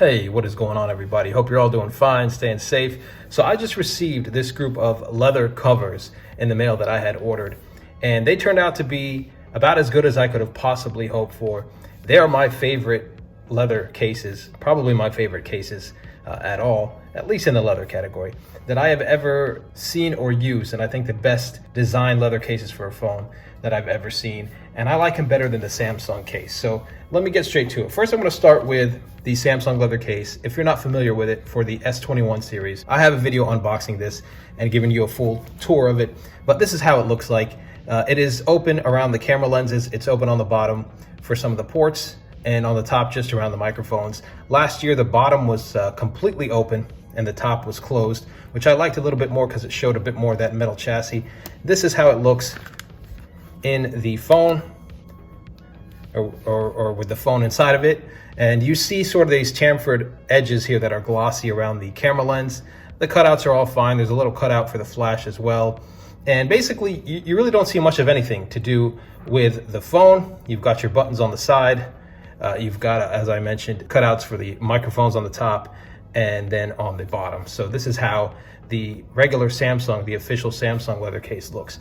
Hey, what is going on, everybody? Hope you're all doing fine, staying safe. So I just received this group of leather covers in the mail that I had ordered, and they turned out to be about as good as I could have possibly hoped for. They are my favorite leather cases, probably my favorite cases at all, at least in the leather category, that I have ever seen or used. And I think the best designed leather cases for a phone that I've ever seen. And I like them better than the Samsung case. So let me get straight to it. First, I'm going to start with the Samsung leather case. If you're not familiar with it, for the S21 series, I have a video unboxing this and giving you a full tour of it. But this is how it looks like. It is open around the camera lenses. It's open on the bottom for some of the ports, and on the top just around the microphones. Last year, the bottom was completely open and the top was closed, which I liked a little bit more because it showed a bit more of that metal chassis. This is how it looks in the phone, or with the phone inside of it. And you see sort of these chamfered edges here that are glossy around the camera lens. The cutouts are all fine. There's a little cutout for the flash as well. And basically, you really don't see much of anything to do with the phone. You've got your buttons on the side. You've got, as I mentioned, cutouts for the microphones on the top and then on the bottom. So this is how the regular Samsung, the official Samsung leather case looks.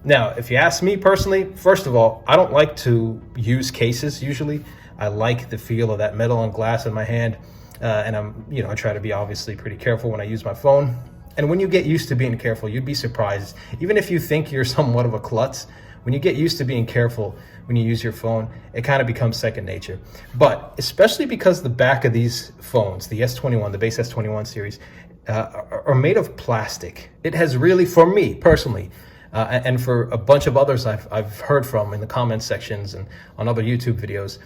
Now, if you ask me personally, first of all, I don't like to use cases usually. I like the feel of that metal and glass in my hand. And I try to be obviously pretty careful when I use my phone. And when you get used to being careful, you'd be surprised. Even if you think you're somewhat of a klutz, when you get used to being careful when you use your phone, it kind of becomes second nature. But especially because the back of these phones, the S21, the base S21 series, are made of plastic. It has really, for me personally, and for a bunch of others I've heard from in the comment sections and on other YouTube videos,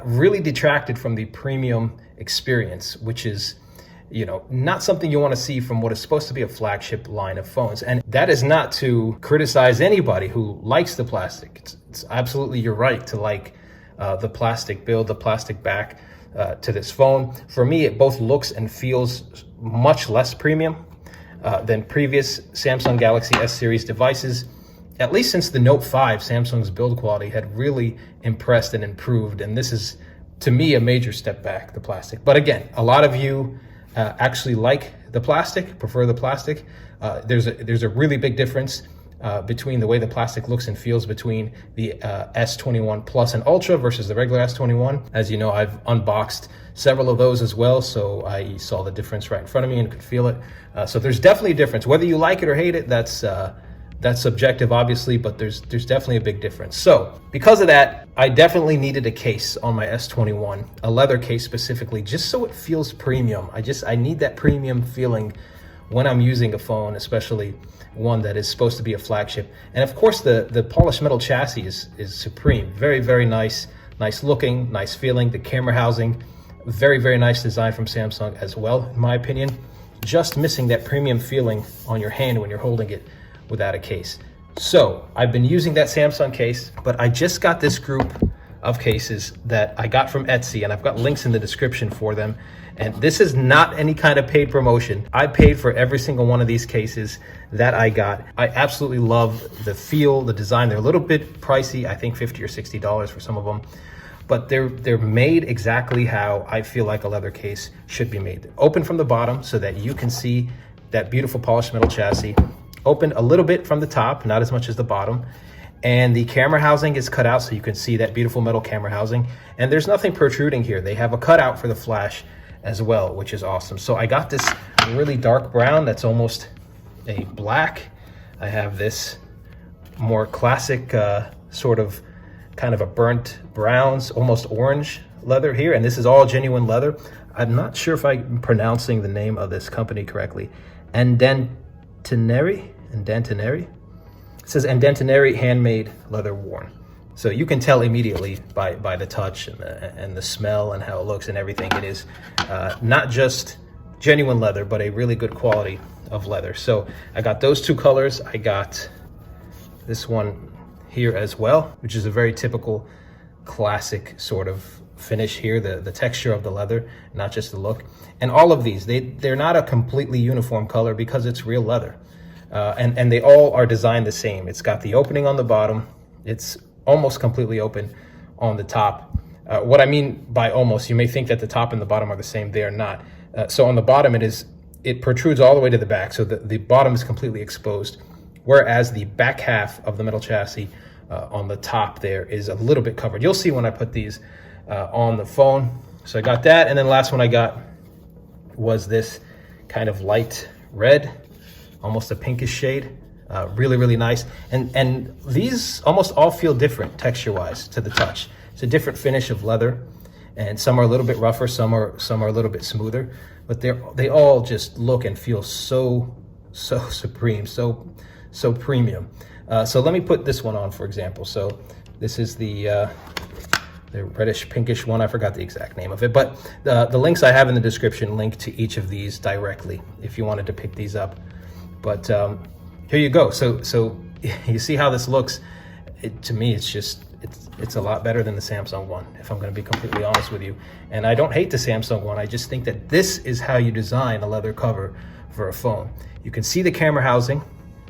really detracted from the premium experience, which is, not something you want to see from what is supposed to be a flagship line of phones. And that is not to criticize anybody who likes the plastic. It's absolutely your right to like the plastic build, the plastic back to this phone. For me, it both looks and feels much less premium than previous Samsung Galaxy S series devices. At least since the Note 5, Samsung's build quality had really impressed and improved. And this is, to me, a major step back, the plastic. But again, a lot of you actually like the plastic, prefer the plastic. There's a really big difference between the way the plastic looks and feels between the S21 Plus and Ultra versus the regular S21. As you know, I've unboxed several of those as well, so I saw the difference right in front of me and could feel it. So there's definitely a difference. Whether you like it or hate it, that's subjective, obviously, but there's definitely a big difference. So because of that, I definitely needed a case on my S21, a leather case specifically, just so it feels premium. I need that premium feeling when I'm using a phone, especially one that is supposed to be a flagship. And of course, the polished metal chassis is supreme. Very, very nice looking, nice feeling. The camera housing, very, very nice design from Samsung as well, in my opinion. Just missing that premium feeling on your hand when you're holding it without a case. So I've been using that Samsung case, but I just got this group of cases that I got from Etsy, and I've got links in the description for them. And this is not any kind of paid promotion. I paid for every single one of these cases that I got. I absolutely love the feel, the design. They're a little bit pricey, I think $50 or $60 for some of them, but they're made exactly how I feel like a leather case should be made. Open from the bottom so that you can see that beautiful polished metal chassis. Open a little bit from the top, not as much as the bottom. And the camera housing is cut out so you can see that beautiful metal camera housing. And there's nothing protruding here. They have a cutout for the flash as well, which is awesome. So I got this really dark brown that's almost a black. I have this more classic sort of kind of a burnt browns, almost orange leather here. And this is all genuine leather. I'm not sure if I'm pronouncing the name of this company correctly. Indentineri. It says Indentineri handmade leather worn. So you can tell immediately by the touch and the smell and how it looks and everything. It is not just genuine leather, but a really good quality of leather. So I got those two colors. I got this one here as well, which is a very typical classic sort of finish here, the texture of the leather, not just the look. And all of these, they're not a completely uniform color because it's real leather. And they all are designed the same. It's got the opening on the bottom. It's almost completely open on the top. What I mean by almost, you may think that the top and the bottom are the same. They are not. So on the bottom, it protrudes all the way to the back, so the bottom is completely exposed, whereas the back half of the metal chassis on the top there is a little bit covered. You'll see when I put these on the phone. So I got that, and then the last one I got was this kind of light red, almost a pinkish shade. Really, really nice. And these almost all feel different texture-wise to the touch. It's a different finish of leather, and some are a little bit rougher, some are a little bit smoother, but they all just look and feel so supreme, so premium. So let me put this one on, for example. So this is the reddish pinkish one. I forgot the exact name of it, but the links I have in the description link to each of these directly if you wanted to pick these up. But here you go. So you see how this looks. To me, it's a lot better than the Samsung one, if I'm going to be completely honest with you. And I don't hate the Samsung one. I just think that this is how you design a leather cover for a phone. You can see the camera housing.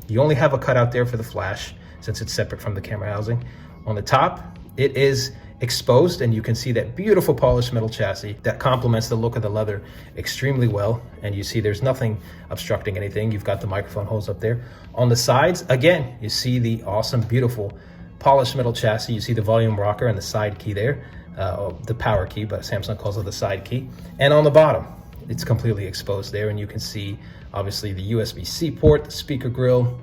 You only have a cutout there for the flash, since it's separate from the camera housing. On the top, it is exposed, and you can see that beautiful polished metal chassis that complements the look of the leather extremely well. And you see there's nothing obstructing anything. You've got the microphone holes up there. On the sides, again, you see the awesome, beautiful polished metal chassis. You see the volume rocker and the side key there, the power key, but Samsung calls it the side key. And on the bottom, it's completely exposed there, and you can see obviously the USB-C port, the speaker grill,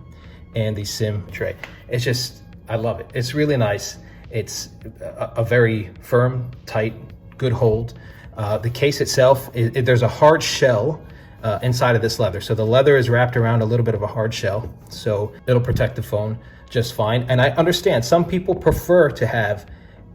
and the SIM tray. It's just, I love it. It's really nice. It's a very firm, tight, good hold. The case itself, there's a hard shell inside of this leather. So the leather is wrapped around a little bit of a hard shell, so it'll protect the phone just fine. And I understand some people prefer to have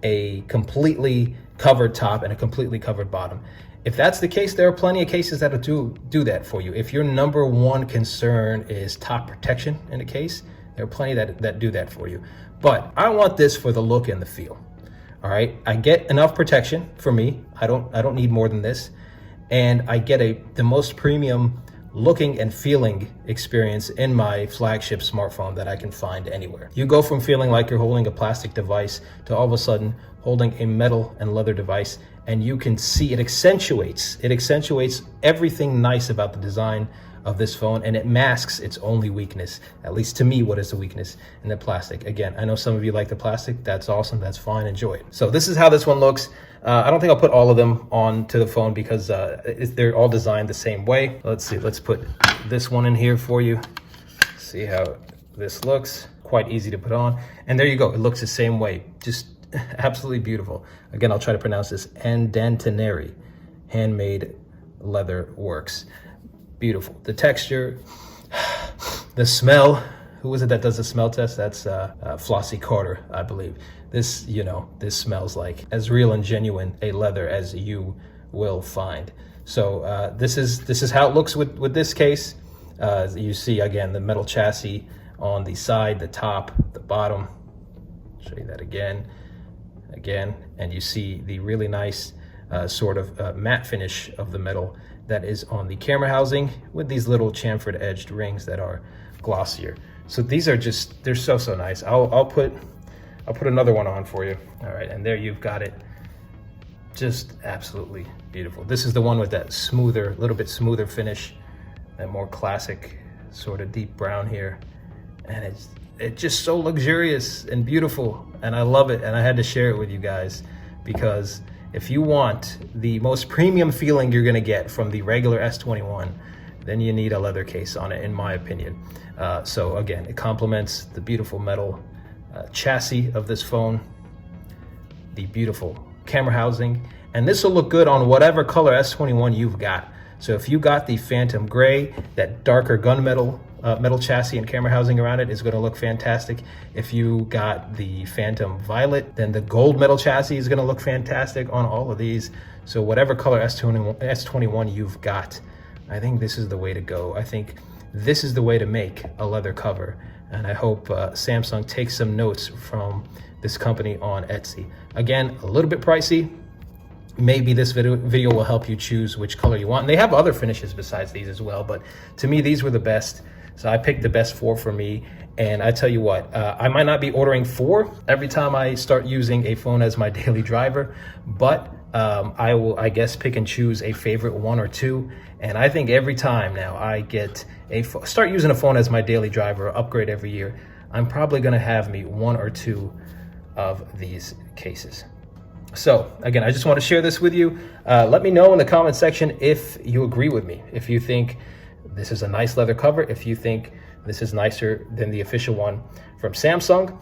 a completely covered top and a completely covered bottom. If that's the case, there are plenty of cases that'll do that for you. If your number one concern is top protection in a case, there are plenty that do that for you. But I want this for the look and the feel. All right, I get enough protection for me. I don't need more than this, and I get the most premium looking and feeling experience in my flagship smartphone that I can find anywhere. You go from feeling like you're holding a plastic device to all of a sudden holding a metal and leather device, and you can see it accentuates everything nice about the design of this phone, and it masks its only weakness, at least to me, what is the weakness in the plastic. Again, I know some of you like the plastic. That's awesome, that's fine, enjoy it. So this is how this one looks. I don't think I'll put all of them onto the phone because they're all designed the same way. Let's see, let's put this one in here for you. See how this looks. Quite easy to put on. And there you go, it looks the same way. Just absolutely beautiful. Again, I'll try to pronounce this, Andantineri, handmade leather works. Beautiful. The texture, the smell. Who is it that does the smell test? That's Flossie Carter, I believe. This, this smells like as real and genuine a leather as you will find. So this is how it looks with this case. You see again the metal chassis on the side, the top, the bottom. Show you that again, and you see the really nice sort of matte finish of the metal that is on the camera housing with these little chamfered edged rings that are glossier. So these are just, they're so nice. I'll put another one on for you. All right, and there you've got it. Just absolutely beautiful. This is the one with that smoother, little bit smoother finish, that more classic sort of deep brown here. And it's just so luxurious and beautiful, and I love it, and I had to share it with you guys because if you want the most premium feeling you're gonna get from the regular S21, then you need a leather case on it, in my opinion. So again, it complements the beautiful metal chassis of this phone, the beautiful camera housing, and this will look good on whatever color S21 you've got. So if you got the Phantom Gray, that darker gunmetal metal chassis and camera housing around it is going to look fantastic. If you got the Phantom Violet, then the gold metal chassis is going to look fantastic on all of these. So whatever color S21 you've got, I think this is the way to go. I think this is the way to make a leather cover. And I hope Samsung takes some notes from this company on Etsy. Again, a little bit pricey. Maybe this video will help you choose which color you want. And they have other finishes besides these as well, but to me, these were the best. So I picked the best four for me, And I tell you what, I might not be ordering 4 every time I start using a phone as my daily driver, but I will, I guess, pick and choose a favorite 1 or 2. And I think every time now I get start using a phone as my daily driver, upgrade every year, I'm probably gonna have me 1 or 2 of these cases. So again, I just want to share this with you. Let me know in the comment section if you agree with me, if you think this is a nice leather cover, if you think this is nicer than the official one from Samsung.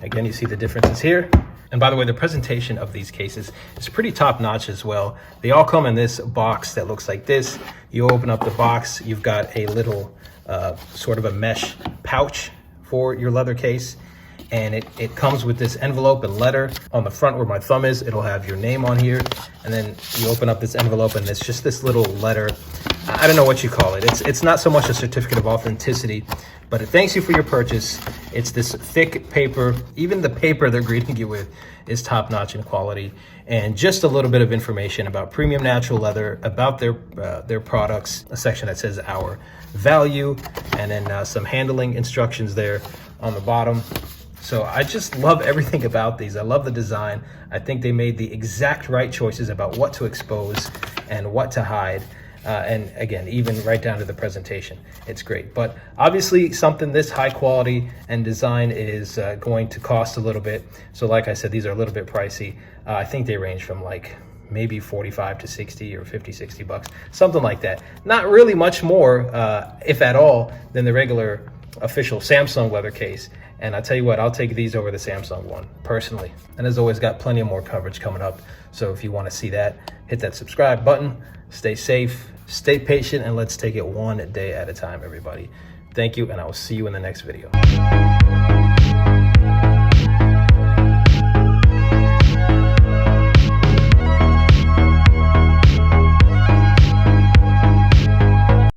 Again, you see the differences here. And by the way, the presentation of these cases is pretty top notch as well. They all come in this box that looks like this. You open up the box, you've got a little sort of a mesh pouch for your leather case. And it comes with this envelope and letter on the front where my thumb is. It'll have your name on here. And then you open up this envelope and it's just this little letter. I don't know what you call it. It's not so much a certificate of authenticity, but it thanks you for your purchase. It's this thick paper. Even the paper they're greeting you with is top notch in quality. And just a little bit of information about premium natural leather, about their products, a section that says our value, and then some handling instructions there on the bottom. So I just love everything about these. I love the design. I think they made the exact right choices about what to expose and what to hide. And again, even right down to the presentation, it's great. But obviously something this high quality and design is going to cost a little bit. So like I said, these are a little bit pricey. I think they range from like maybe 45 to 60 or 50, 60 bucks, something like that. Not really much more, if at all, than the regular official Samsung leather case. And I tell you what, I'll take these over the Samsung one personally. And as always, got plenty of more coverage coming up. So if you want to see that, hit that subscribe button. Stay safe, stay patient, and let's take it one day at a time, everybody. Thank you, and I will see you in the next video.